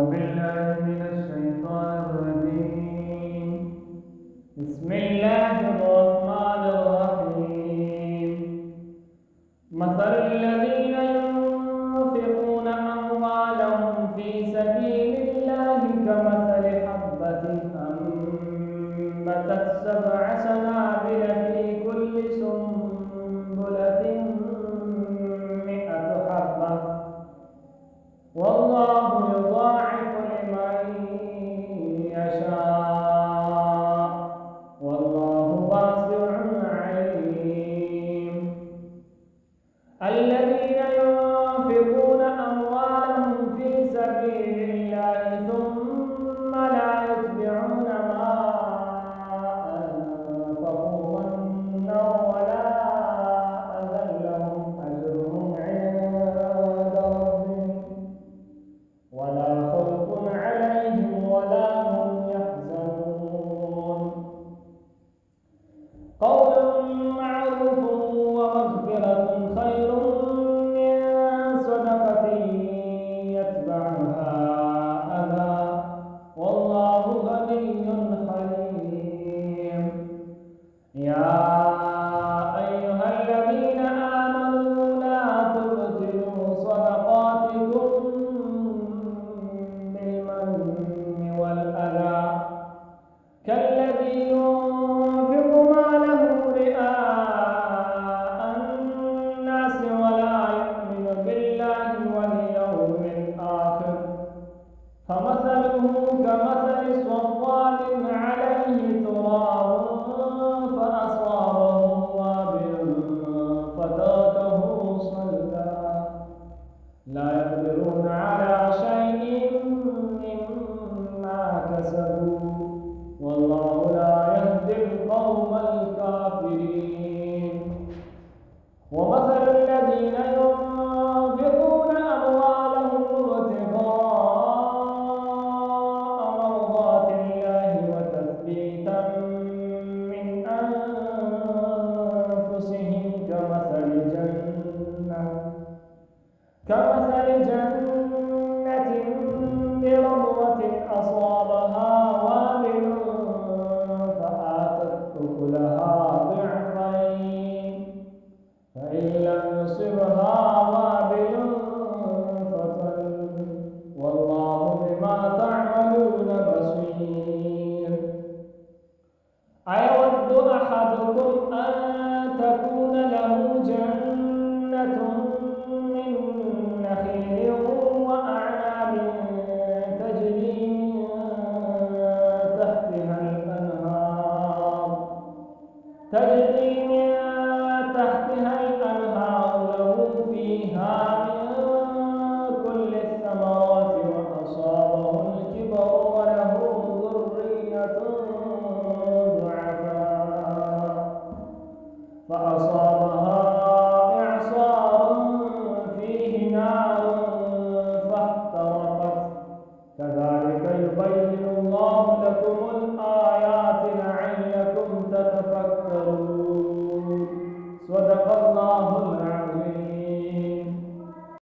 بالله من الشيطان الرجيم. بسم الله الرحمن الرحيم. مثل الذين ينفقون أموالهم في سبيل الله كمثل حبة أنبتت 7 سنابل في كل سنبلة 100 حبة والله يضاعف لمن يشاء والله واسع عليم. الذين ينفقون أموالهم في سبيل الله ثم لا يتبعون ما أنفقوا منا ولا أذى لهم أجرهم عند ربهم ولا خوف عليهم ولا هم يحزنون. قول معروف ومغفرة خير من صدقة يتبعها أذى والله غني حليم. يا أيها الذين آمنوا لا تبطلوا صدقاتكم بالمن والأذى كالذي ينفق ماله رئاء الناس ولا يؤمن بالله واليوم الآخر فمثله كمثل صفوان عليه تراب فأصابه وابل فتركه صلدا لا يقدرون على شيء مما كسبوا والله لا يهدي القوم الكافرين. ومثل الذين ينفقون أموالهم ابتغاء مرضات الله وتثبيتا من أنفسهم كمثل جنة بربوة أصابها وابل فآتت أكلها ضعفين فإن لم يصبها وابل فطل والله بما تعملون بصير. أيود أحدكم أن تكون له جنة من نخيل وأعناب تجري من تحتها الأنهار له فيها من كل الثمرات وأصابه الكبر وله ذرية ضعفاء فأصابها إعصار فيه نار فاحترقت كذلك يبين الله لكم الآيات لعلكم تتفكرون. صدق الله العظيم.